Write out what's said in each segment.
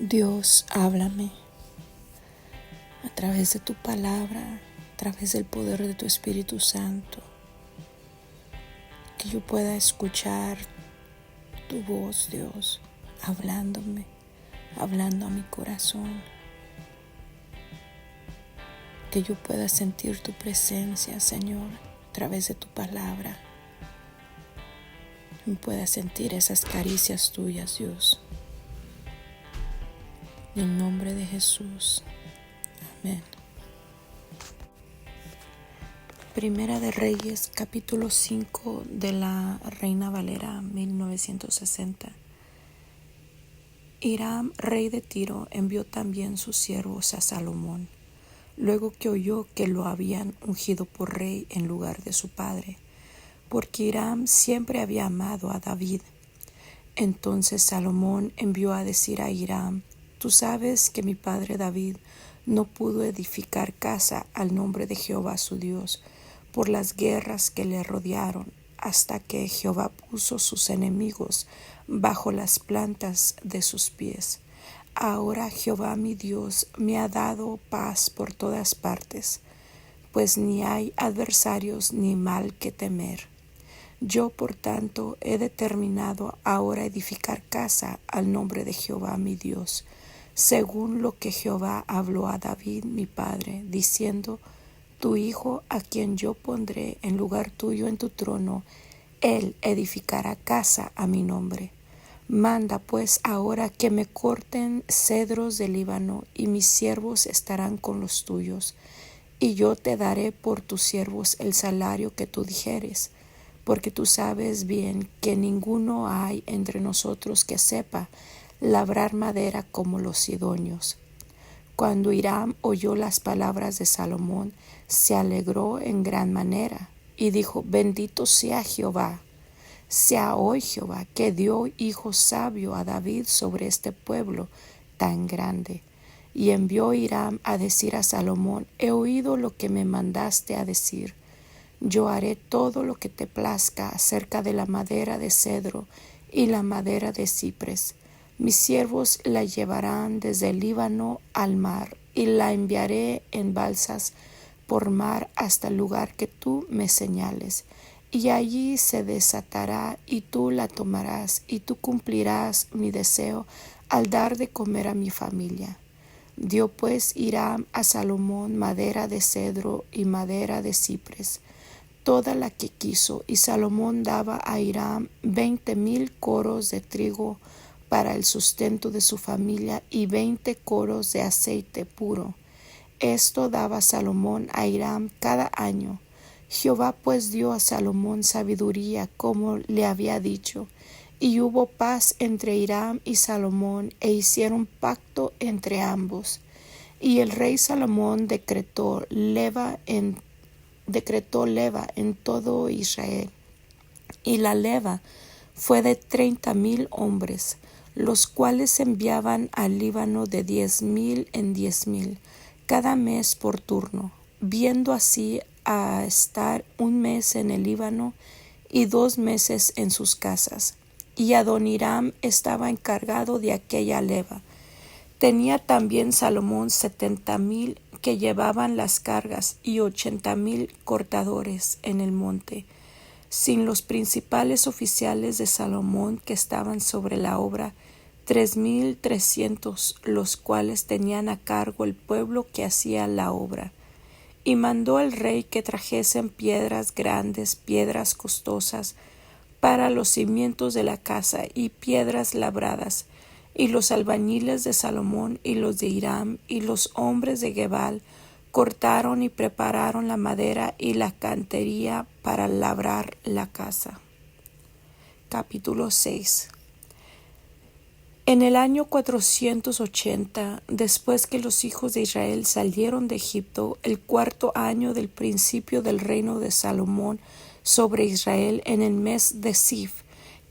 Dios, háblame a través de tu palabra, a través del poder de tu Espíritu Santo, que yo pueda escuchar tu voz, Dios, hablándome, hablando a mi corazón, que yo pueda sentir tu presencia, Señor, a través de tu palabra, que pueda sentir esas caricias tuyas, Dios. En el nombre de Jesús. Amén. Primera de Reyes, capítulo 5 de la Reina Valera 1960. Hiram, rey de Tiro, envió también sus siervos a Salomón, luego que oyó que lo habían ungido por rey en lugar de su padre, porque Hiram siempre había amado a David. Entonces Salomón envió a decir a Hiram: Tú sabes que mi padre David no pudo edificar casa al nombre de Jehová su Dios por las guerras que le rodearon, hasta que Jehová puso sus enemigos bajo las plantas de sus pies. Ahora Jehová mi Dios me ha dado paz por todas partes, pues ni hay adversarios ni mal que temer. Yo, por tanto, he determinado ahora edificar casa al nombre de Jehová mi Dios, según lo que Jehová habló a David mi padre, diciendo: Tu hijo, a quien yo pondré en lugar tuyo en tu trono, él edificará casa a mi nombre. Manda pues ahora que me corten cedros del Líbano, y mis siervos estarán con los tuyos, y yo te daré por tus siervos el salario que tú dijeres, porque tú sabes bien que ninguno hay entre nosotros que sepa labrar madera como los sidonios. Cuando Hiram oyó las palabras de Salomón, se alegró en gran manera y dijo: Bendito sea Jehová, sea hoy Jehová, que dio hijo sabio a David sobre este pueblo tan grande. Y envió Hiram a decir a Salomón: He oído lo que me mandaste a decir. Yo haré todo lo que te plazca acerca de la madera de cedro y la madera de cipres. Mis siervos la llevarán desde el Líbano al mar, y la enviaré en balsas por mar hasta el lugar que tú me señales. Y allí se desatará, y tú la tomarás, y tú cumplirás mi deseo al dar de comer a mi familia. Dio pues Hiram a Salomón madera de cedro y madera de cipres, toda la que quiso, y Salomón daba a Hiram 20,000 coros de trigo para el sustento de su familia y 20 coros de aceite puro. Esto daba Salomón a Hiram cada año. Jehová pues dio a Salomón sabiduría, como le había dicho, y hubo paz entre Hiram y Salomón, e hicieron pacto entre ambos. Y el rey Salomón decretó leva en todo Israel, y la leva fue de 30,000 hombres, los cuales enviaban al Líbano de 10,000 en 10,000, cada mes por turno, viendo así a estar un mes en el Líbano y 2 meses en sus casas. Y Adoniram estaba encargado de aquella leva. Tenía también Salomón 70,000 que llevaban las cargas y 80,000 cortadores en el monte, sin los principales oficiales de Salomón que estaban sobre la obra, 3,300, los cuales tenían a cargo el pueblo que hacía la obra. Y mandó el rey que trajesen piedras grandes, piedras costosas, para los cimientos de la casa, y piedras labradas. Y los albañiles de Salomón y los de Hiram y los hombres de Gebal cortaron y prepararon la madera y la cantería para labrar la casa. Capítulo 6. En el año 480, después que los hijos de Israel salieron de Egipto, el 4º año del principio del reino de Salomón sobre Israel, en el mes de Sif,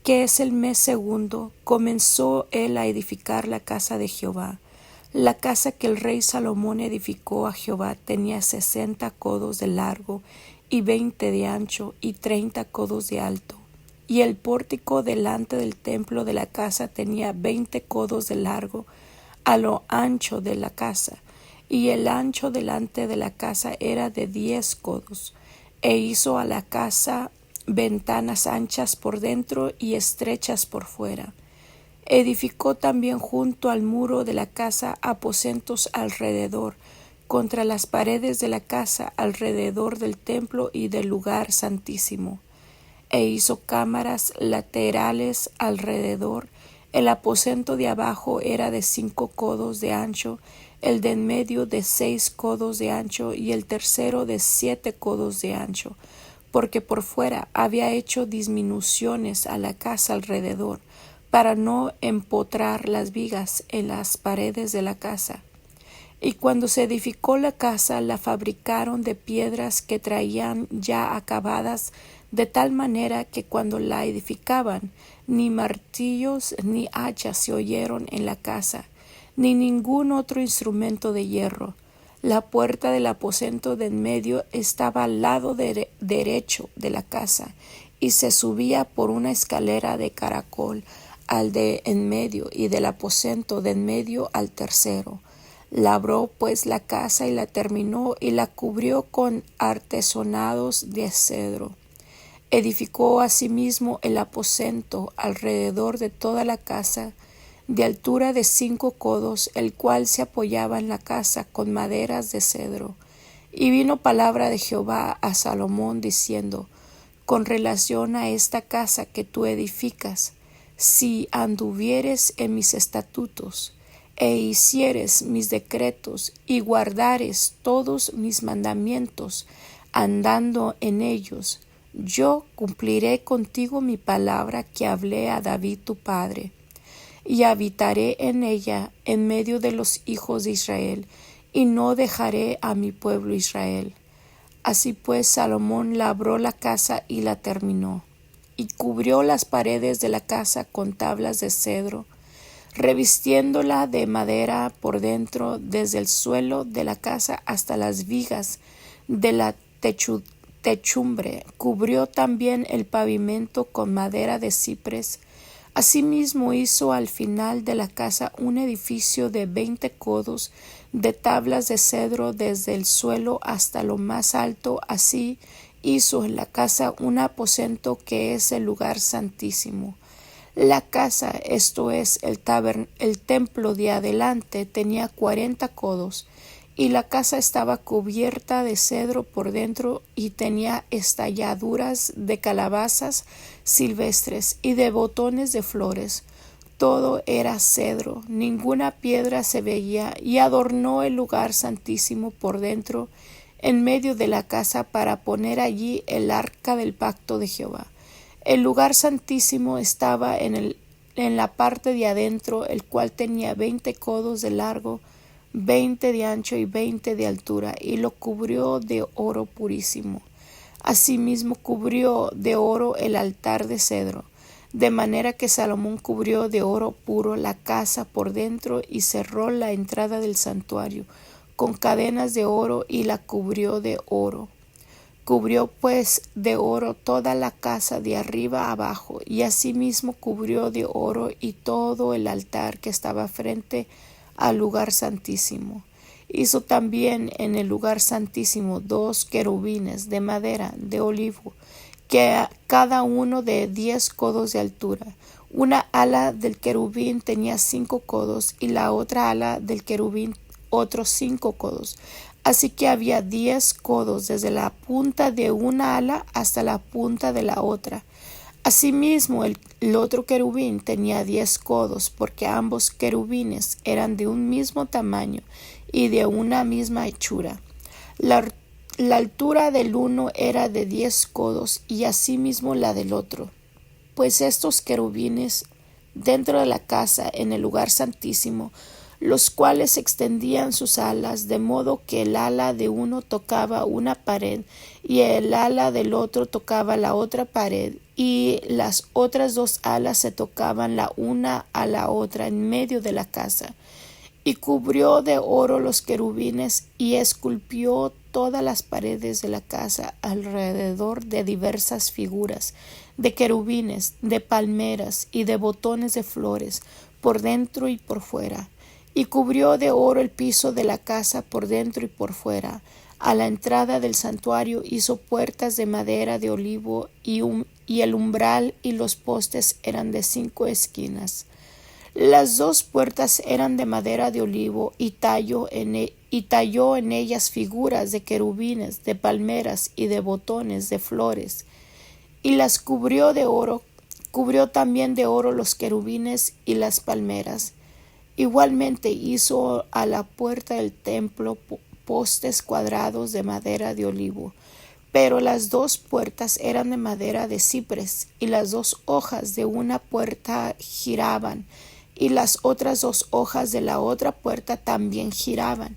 que es el mes segundo, comenzó él a edificar la casa de Jehová. La casa que el rey Salomón edificó a Jehová tenía 60 codos de largo y 20 de ancho y 30 codos de alto. Y el pórtico delante del templo de la casa tenía 20 codos de largo, a lo ancho de la casa, y el ancho delante de la casa era de 10 codos, e hizo a la casa ventanas anchas por dentro y estrechas por fuera. Edificó también junto al muro de la casa aposentos alrededor, contra las paredes de la casa, alrededor del templo y del lugar santísimo. E hizo cámaras laterales alrededor. El aposento de abajo era de 5 codos de ancho, el de en medio de 6 codos de ancho y el tercero de 7 codos de ancho, porque por fuera había hecho disminuciones a la casa alrededor, para no empotrar las vigas en las paredes de la casa. Y cuando se edificó la casa, la fabricaron de piedras que traían ya acabadas, de tal manera que cuando la edificaban, ni martillos ni hachas se oyeron en la casa, ni ningún otro instrumento de hierro. La puerta del aposento de en medio estaba al lado derecho de la casa, y se subía por una escalera de caracol al de en medio, y del aposento de en medio al tercero. Labró pues la casa y la terminó, y la cubrió con artesonados de cedro. Edificó asimismo el aposento alrededor de toda la casa, de altura de 5 codos, el cual se apoyaba en la casa con maderas de cedro. Y vino palabra de Jehová a Salomón diciendo: con relación a esta casa que tú edificas, si anduvieres en mis estatutos, e hicieres mis decretos, y guardares todos mis mandamientos, andando en ellos, yo cumpliré contigo mi palabra que hablé a David tu padre, y habitaré en ella en medio de los hijos de Israel, y no dejaré a mi pueblo Israel. Así pues Salomón labró la casa y la terminó, y cubrió las paredes de la casa con tablas de cedro, revistiéndola de madera por dentro desde el suelo de la casa hasta las vigas de la techumbre. Cubrió también el pavimento con madera de ciprés. Asimismo hizo al final de la casa un edificio de 20 codos de tablas de cedro desde el suelo hasta lo más alto. Así hizo en la casa un aposento que es el lugar santísimo. La casa, esto es, el templo de adelante, tenía 40 codos, y la casa estaba cubierta de cedro por dentro, y tenía estalladuras de calabazas silvestres y de botones de flores. Todo era cedro, ninguna piedra se veía, y adornó el lugar santísimo por dentro, en medio de la casa, para poner allí el arca del pacto de Jehová. El lugar santísimo estaba en la parte de adentro, el cual tenía 20 codos de largo, 20 de ancho y 20 de altura, y lo cubrió de oro purísimo. Asimismo cubrió de oro el altar de cedro, de manera que Salomón cubrió de oro puro la casa por dentro, y cerró la entrada del santuario con cadenas de oro, y la cubrió de oro. Cubrió pues de oro toda la casa de arriba a abajo, y asimismo cubrió de oro y todo el altar que estaba frente al lugar santísimo. Hizo también en el lugar santísimo 2 querubines de madera de olivo, que cada uno de 10 codos de altura. Una ala del querubín tenía 5 codos, y la otra ala del querubín otros 5 codos. Así que había 10 codos desde la punta de una ala hasta la punta de la otra. Asimismo, el otro querubín tenía 10 codos, porque ambos querubines eran de un mismo tamaño y de una misma hechura. La altura del uno era de 10 codos, y asimismo la del otro. Pues estos querubines dentro de la casa, en el lugar santísimo, los cuales extendían sus alas, de modo que el ala de uno tocaba una pared, y el ala del otro tocaba la otra pared, y las otras 2 alas se tocaban la una a la otra en medio de la casa. Y cubrió de oro los querubines, y esculpió todas las paredes de la casa alrededor de diversas figuras, de querubines, de palmeras y de botones de flores, por dentro y por fuera. y cubrió de oro el piso de la casa por dentro y por fuera. A la entrada del santuario hizo puertas de madera de olivo y el umbral y los postes eran de 5 esquinas. Las 2 puertas eran de madera de olivo y talló en ellas figuras de querubines, de palmeras y de botones de flores, y las cubrió de oro. Cubrió también de oro los querubines y las palmeras. Igualmente hizo a la puerta del templo postes cuadrados de madera de olivo, pero las 2 puertas eran de madera de cipres, y las 2 hojas de una puerta giraban, y las otras 2 hojas de la otra puerta también giraban,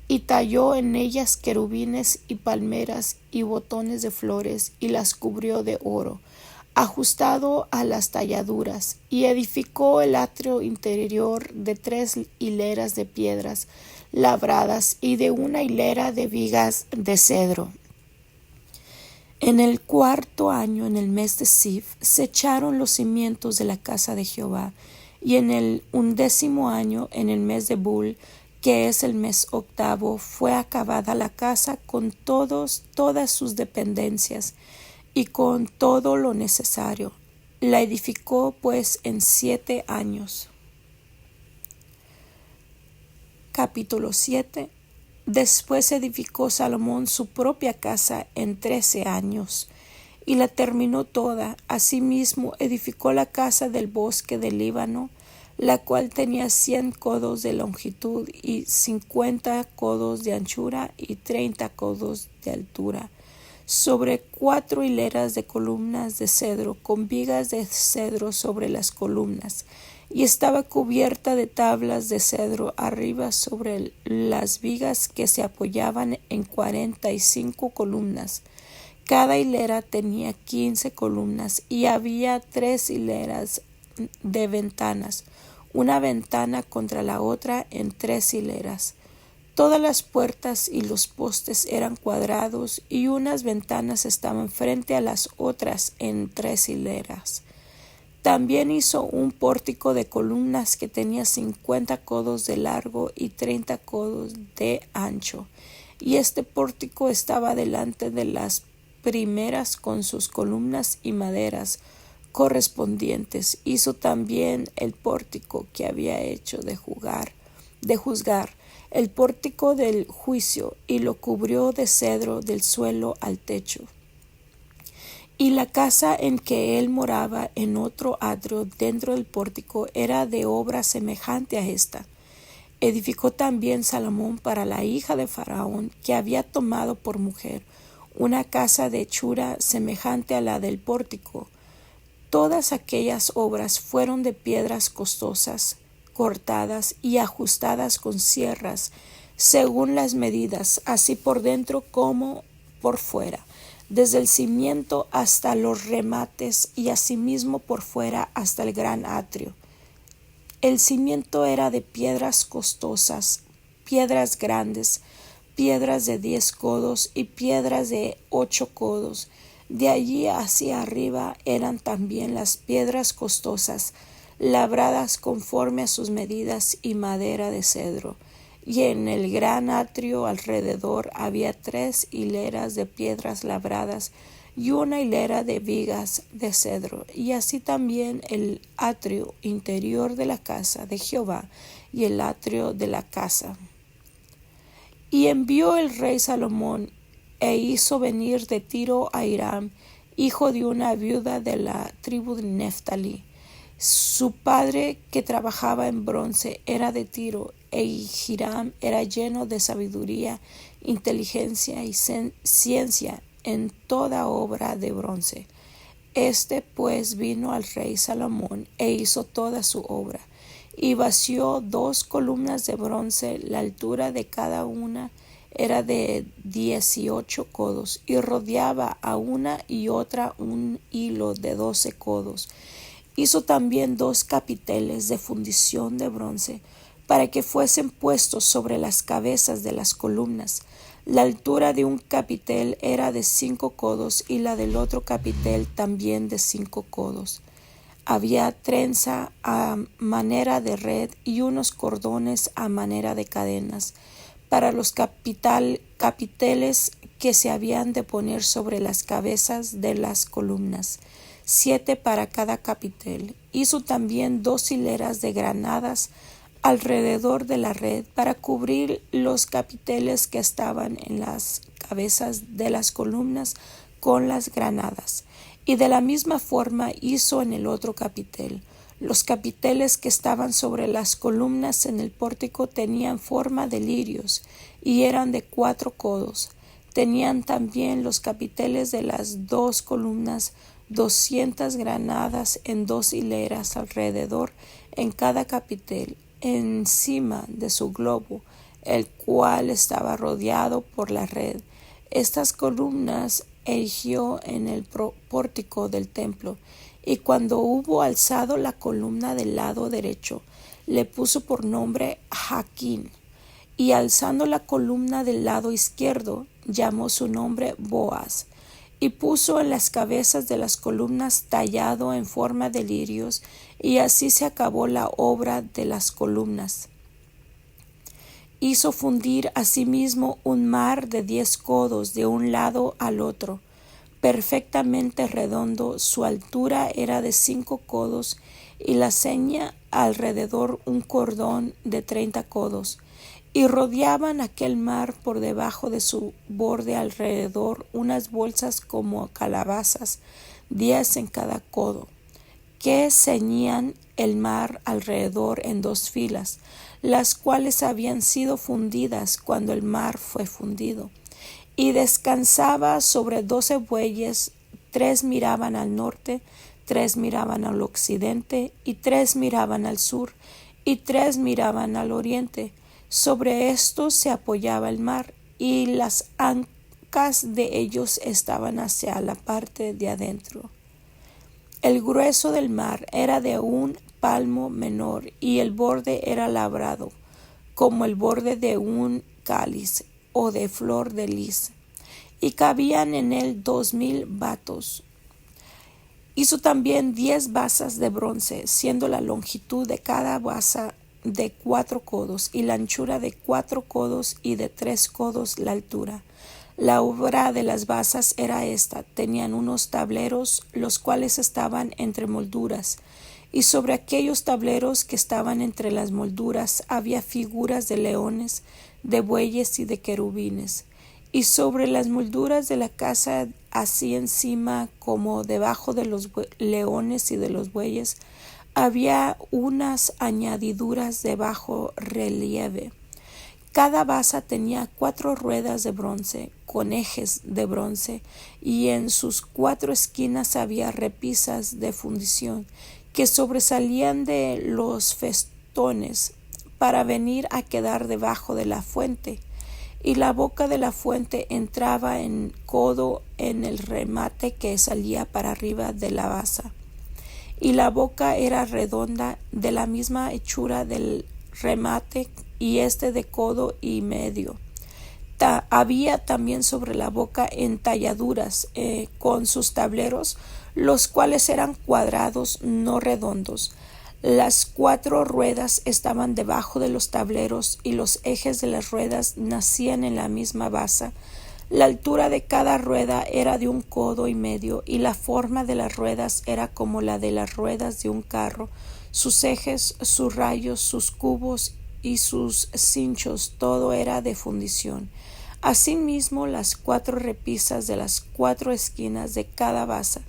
y talló en ellas querubines y palmeras y botones de flores, y las cubrió de oro, ajustado a las talladuras, y edificó el atrio interior de 3 hileras de piedras labradas y de una hilera de vigas de cedro. En el 4º año, en el mes de Sif, se echaron los cimientos de la casa de Jehová, y en el 11º año, en el mes de Bul, que es el mes 8º, fue acabada la casa con todas sus dependencias y con todo lo necesario. La edificó pues en 7 años. Capítulo 7. Después edificó Salomón su propia casa en 13 años, y la terminó toda. Asimismo edificó la casa del bosque del Líbano, la cual tenía 100 codos de longitud y 50 codos de anchura y 30 codos de altura, sobre 4 hileras de columnas de cedro, con vigas de cedro sobre las columnas, y estaba cubierta de tablas de cedro arriba sobre las vigas que se apoyaban en 45 columnas. Cada hilera tenía 15 columnas, y había 3 hileras de ventanas, una ventana contra la otra en 3 hileras. Todas las puertas y los postes eran cuadrados, y unas ventanas estaban frente a las otras en 3 hileras. También hizo un pórtico de columnas que tenía 50 codos de largo y 30 codos de ancho, y este pórtico estaba delante de las primeras con sus columnas y maderas correspondientes. Hizo también el pórtico que había hecho de juzgar, el pórtico del juicio, y lo cubrió de cedro del suelo al techo. Y la casa en que él moraba en otro atrio dentro del pórtico era de obra semejante a esta. Edificó también Salomón para la hija de Faraón, que había tomado por mujer, una casa de hechura semejante a la del pórtico. Todas aquellas obras fueron de piedras costosas, cortadas y ajustadas con sierras, según las medidas, así por dentro como por fuera, desde el cimiento hasta los remates, y asimismo por fuera hasta el gran atrio. El cimiento era de piedras costosas, piedras grandes, piedras de 10 codos y piedras de 8 codos. De allí hacia arriba eran también las piedras costosas, labradas conforme a sus medidas, y madera de cedro. Y en el gran atrio alrededor había 3 hileras de piedras labradas y una hilera de vigas de cedro, y así también el atrio interior de la casa de Jehová y el atrio de la casa. Y envió el rey Salomón e hizo venir de Tiro a Hiram, hijo de una viuda de la tribu de Neftalí. Su padre, que trabajaba en bronce, era de Tiro, e Hiram era lleno de sabiduría, inteligencia y ciencia en toda obra de bronce. Este pues vino al rey Salomón e hizo toda su obra, y vació 2 columnas de bronce. La altura de cada una era de 18 codos, y rodeaba a una y otra un hilo de 12 codos. Hizo también 2 capiteles de fundición de bronce, para que fuesen puestos sobre las cabezas de las columnas. La altura de un capitel era de 5 codos, y la del otro capitel también de 5 codos. Había trenza a manera de red y unos cordones a manera de cadenas para los capiteles que se habían de poner sobre las cabezas de las columnas, 7 para cada capitel. Hizo también 2 hileras de granadas alrededor de la red para cubrir los capiteles que estaban en las cabezas de las columnas con las granadas. Y de la misma forma hizo en el otro capitel. Los capiteles que estaban sobre las columnas en el pórtico tenían forma de lirios y eran de 4 codos. Tenían también los capiteles de las 2 columnas 200 granadas en 2 hileras alrededor en cada capitel, encima de su globo, el cual estaba rodeado por la red. Estas columnas erigió en el pórtico del templo, y cuando hubo alzado la columna del lado derecho, le puso por nombre Jaquín, y alzando la columna del lado izquierdo, llamó su nombre Boaz, y puso en las cabezas de las columnas tallado en forma de lirios, y así se acabó la obra de las columnas. Hizo fundir asimismo un mar de 10 codos de un lado al otro, perfectamente redondo. Su altura era de 5 codos y la ceña alrededor un cordón de 30 codos. Y rodeaban aquel mar por debajo de su borde alrededor unas bolsas como calabazas, 10 en cada codo, que ceñían el mar alrededor en 2 filas, las cuales habían sido fundidas cuando el mar fue fundido. Y descansaba sobre 12 bueyes, 3 miraban al norte, 3 miraban al occidente, y 3 miraban al sur, y 3 miraban al oriente. Sobre estos se apoyaba el mar, y las ancas de ellos estaban hacia la parte de adentro. El grueso del mar era de un palmo menor, y el borde era labrado, como el borde de un cáliz o de flor de lis, y cabían en él 2000 batos. Hizo también 10 basas de bronce, siendo la longitud de cada basa de 4 codos, y la anchura de 4 codos, y de 3 codos la altura. La obra de las basas era esta: tenían unos tableros, los cuales estaban entre molduras, y sobre aquellos tableros que estaban entre las molduras había figuras de leones, de bueyes y de querubines. Y sobre las molduras de la casa, así encima como debajo de los leones y de los bueyes, había unas añadiduras de bajo relieve. Cada basa tenía 4 ruedas de bronce, con ejes de bronce, y en sus 4 esquinas había repisas de fundición, que sobresalían de los festones, para venir a quedar debajo de la fuente. Y la boca de la fuente entraba en codo en el remate que salía para arriba de la basa. Y la boca era redonda, de la misma hechura del remate, y de codo y medio. Había también sobre la boca entalladuras con sus tableros, los cuales eran cuadrados, no redondos. Las 4 ruedas estaban debajo de los tableros, y los ejes de las ruedas nacían en la misma basa. La altura de cada rueda era de 1 codo y medio, y la forma de las ruedas era como la de las ruedas de un carro. Sus ejes, sus rayos, sus cubos y sus cinchos, todo era de fundición. Asimismo, las 4 repisas de las 4 esquinas de cada basa,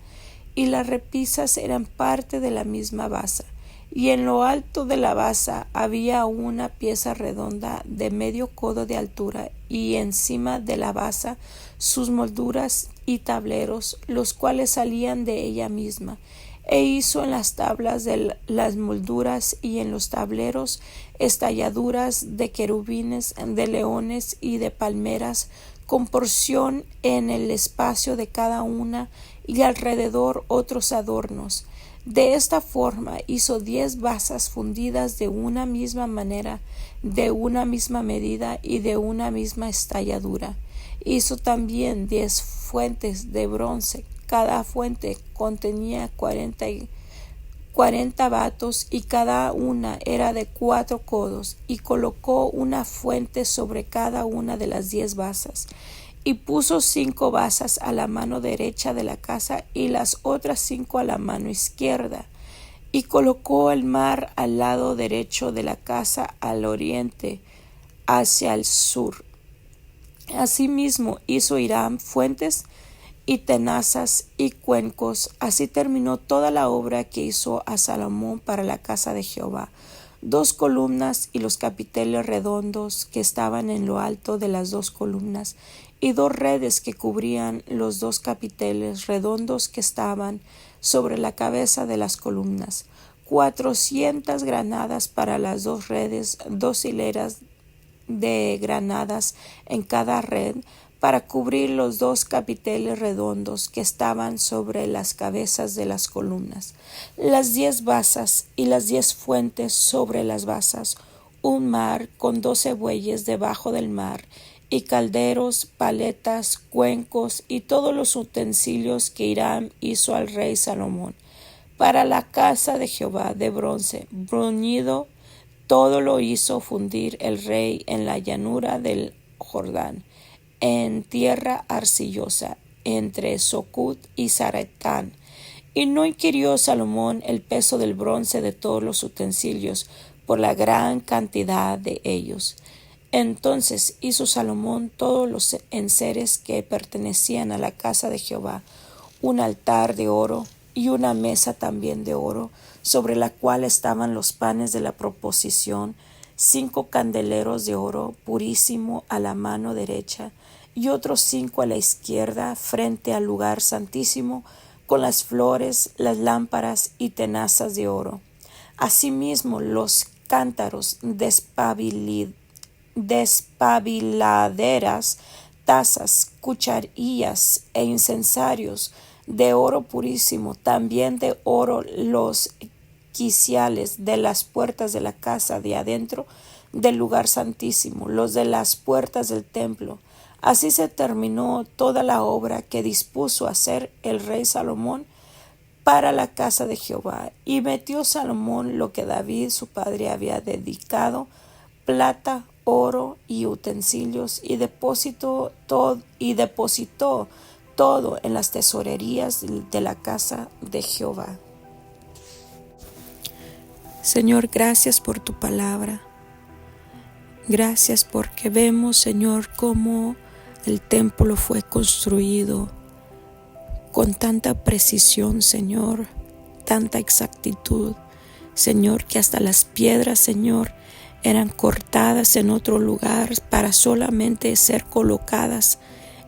y las repisas eran parte de la misma basa. Y en lo alto de la basa había una pieza redonda de medio codo de altura, y encima de la basa sus molduras y tableros, los cuales salían de ella misma. E hizo en las tablas de las molduras y en los tableros estalladuras de querubines, de leones y de palmeras, con porción en el espacio de cada una, y alrededor otros adornos. De esta forma hizo 10 basas fundidas de una misma manera, de una misma medida y de una misma estalladura. Hizo también 10 fuentes de bronce. Cada fuente contenía 40 batos, y cada una era de 4 codos, y colocó una fuente sobre cada una de las 10 basas. Y puso 5 basas a la mano derecha de la casa y las otras 5 a la mano izquierda. Y colocó el mar al lado derecho de la casa, al oriente, hacia el sur. Asimismo hizo Hiram fuentes y tenazas y cuencos. Así terminó toda la obra que hizo a Salomón para la casa de Jehová: 2 columnas y los capiteles redondos que estaban en lo alto de las 2 columnas, y 2 redes que cubrían los 2 capiteles redondos que estaban sobre la cabeza de las columnas, 400 granadas para las 2 redes, 2 hileras de granadas en cada red, para cubrir los 2 capiteles redondos que estaban sobre las cabezas de las columnas, las 10 basas y las 10 fuentes sobre las basas, un mar con 12 bueyes debajo del mar, y calderos, paletas, cuencos y todos los utensilios que Hiram hizo al rey Salomón para la casa de Jehová de bronce bruñido. Todo lo hizo fundir el rey en la llanura del Jordán, en tierra arcillosa, entre Socut y Zaretán. Y no inquirió Salomón el peso del bronce de todos los utensilios, por la gran cantidad de ellos. Entonces hizo Salomón todos los enseres que pertenecían a la casa de Jehová: un altar de oro y una mesa también de oro, sobre la cual estaban los panes de la proposición, 5 candeleros de oro purísimo a la mano derecha, y otros 5 a la izquierda, frente al lugar santísimo, con las flores, las lámparas y tenazas de oro. Asimismo los cántaros, despabiladeras, tazas, cucharillas e incensarios de oro purísimo, también de oro los quiciales de las puertas de la casa de adentro del lugar santísimo, los de las puertas del templo. Así se terminó toda la obra que dispuso hacer el rey Salomón para la casa de Jehová. Y metió Salomón lo que David su padre había dedicado, plata, oro y utensilios, y depositó todo en las tesorerías de la casa de Jehová. Señor, gracias por tu palabra. Gracias porque vemos, Señor, cómo el templo fue construido con tanta precisión, Señor, tanta exactitud, Señor, que hasta las piedras, Señor, eran cortadas en otro lugar para solamente ser colocadas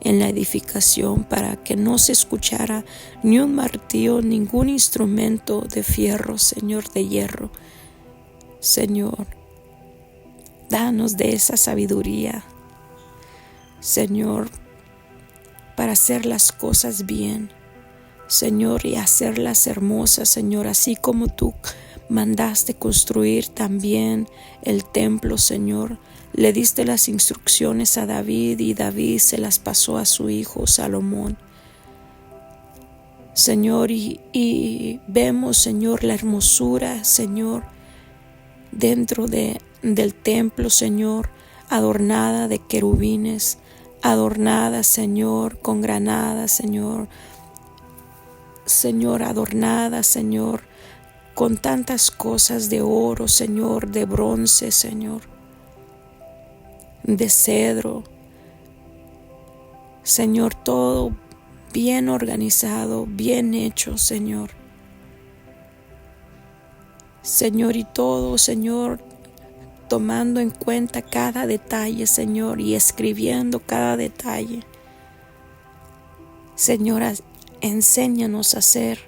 en la edificación, para que no se escuchara ni un martillo, ningún instrumento de fierro, Señor, de hierro. Señor, danos de esa sabiduría, Señor, para hacer las cosas bien, Señor, y hacerlas hermosas, Señor, así como tú mandaste construir también el templo, Señor. Le diste las instrucciones a David y David se las pasó a su hijo Salomón. Señor, y vemos, Señor, la hermosura, Señor, dentro del templo, Señor, adornada de querubines, adornada, Señor, con granadas, Señor, adornada, Señor, con tantas cosas de oro, Señor, de bronce, Señor, de cedro, Señor, todo bien organizado, bien hecho, Señor. Señor, y todo, Señor, tomando en cuenta cada detalle, Señor, y escribiendo cada detalle. Señor, enséñanos a ser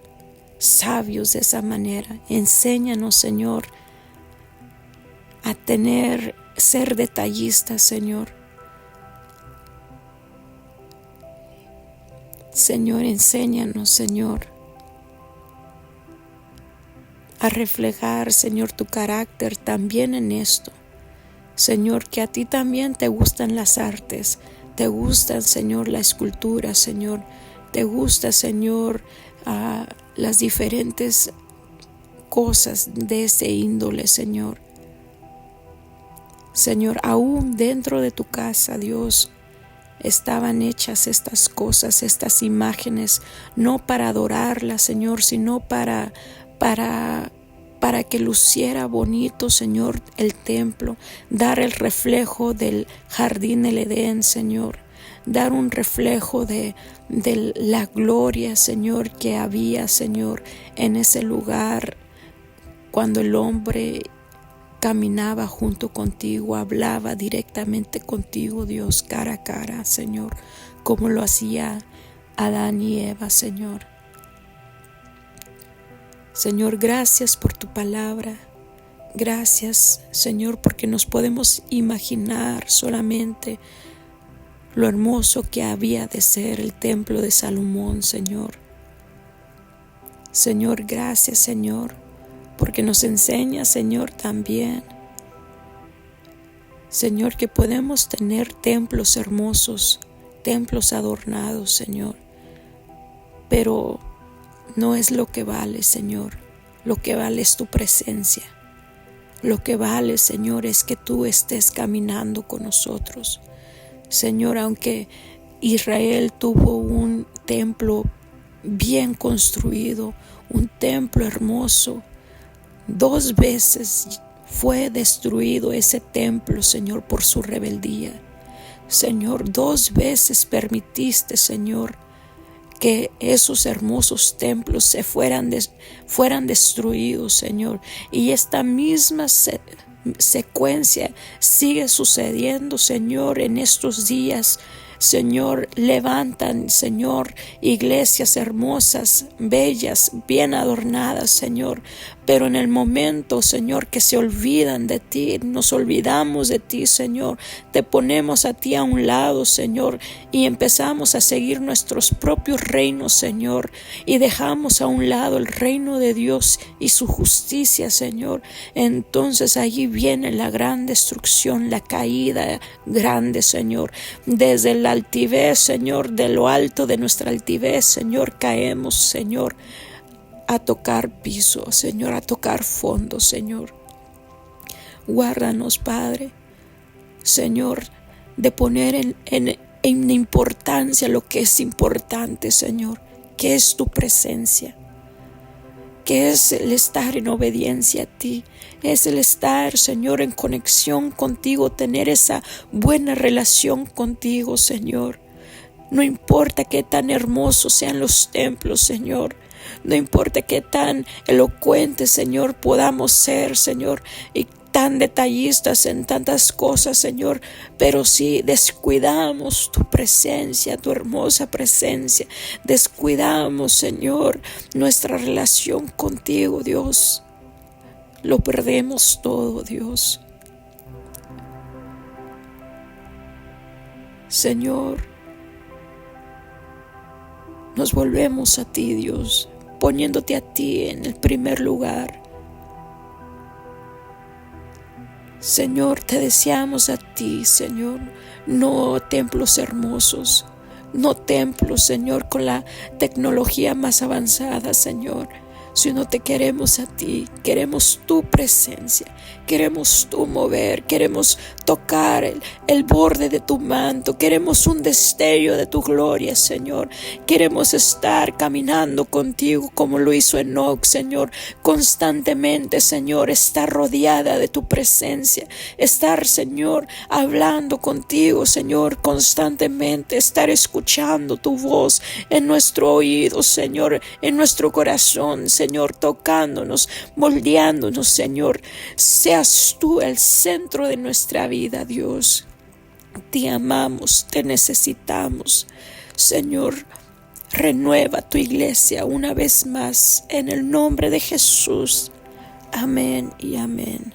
sabios de esa manera. Enséñanos, Señor, a ser detallistas, Señor. Señor, enséñanos, Señor, a reflejar, Señor, tu carácter también en esto. Señor, que a ti también te gustan las artes, te gustan, Señor, la escultura, Señor, te gusta, Señor, las diferentes cosas de ese índole, Señor. Señor, aún dentro de tu casa, Dios, estaban hechas estas cosas, estas imágenes, no para adorarla, Señor, sino para que luciera bonito, Señor, el templo, dar el reflejo del jardín del Edén, Señor, dar un reflejo de la gloria, Señor, que había, Señor, en ese lugar cuando el hombre caminaba junto contigo, hablaba directamente contigo, Dios, cara a cara, Señor, como lo hacía Adán y Eva, Señor. Señor, gracias por tu palabra. Gracias, Señor, porque nos podemos imaginar solamente lo hermoso que había de ser el templo de Salomón, Señor. Señor, gracias, Señor, porque nos enseña, Señor, también, Señor, que podemos tener templos hermosos, templos adornados, Señor, pero no es lo que vale, Señor. Lo que vale es tu presencia. Lo que vale, Señor, es que tú estés caminando con nosotros. Señor, aunque Israel tuvo un templo bien construido, un templo hermoso, 2 veces fue destruido ese templo, Señor, por su rebeldía. Señor, 2 veces permitiste, Señor, que esos hermosos templos se fueran destruidos, Señor. Y esta misma secuencia sigue sucediendo, Señor, en estos días. Señor, levantan, Señor, iglesias hermosas, bellas, bien adornadas, Señor, pero en el momento, Señor, que se olvidan de ti, nos olvidamos de ti, Señor, te ponemos a ti a un lado, Señor, y empezamos a seguir nuestros propios reinos, Señor, y dejamos a un lado el reino de Dios y su justicia, Señor. Entonces allí viene la gran destrucción, la caída grande, Señor. Desde la altivez, Señor, de lo alto de nuestra altivez, Señor, caemos, Señor, a tocar piso, Señor, a tocar fondo, Señor. Guárdanos, Padre, Señor, de poner en importancia lo que es importante, Señor, que es tu presencia, que es el estar en obediencia a ti, es el estar, Señor, en conexión contigo, tener esa buena relación contigo, Señor. No importa qué tan hermosos sean los templos, Señor. No importa qué tan elocuentes, Señor, podamos ser, Señor, y tan detallistas en tantas cosas, Señor, pero si descuidamos tu presencia, tu hermosa presencia, descuidamos, Señor, nuestra relación contigo, Dios, lo perdemos todo, Dios. Señor, nos volvemos a ti, Dios, poniéndote a ti en el primer lugar. Señor, te deseamos a ti, Señor, no templos hermosos, no templos, Señor, con la tecnología más avanzada, Señor, sino te queremos a ti, queremos tu presencia, queremos tu mover, queremos tocar el borde de tu manto, queremos un destello de tu gloria, Señor, queremos estar caminando contigo como lo hizo Enoc, Señor, constantemente, Señor, estar rodeada de tu presencia, estar, Señor, hablando contigo, Señor, constantemente, estar escuchando tu voz en nuestro oído, Señor, en nuestro corazón, Señor, tocándonos, moldeándonos, Señor. Seas tú el centro de nuestra vida, Dios. Te amamos, te necesitamos. Señor, renueva tu iglesia una vez más en el nombre de Jesús. Amén y amén.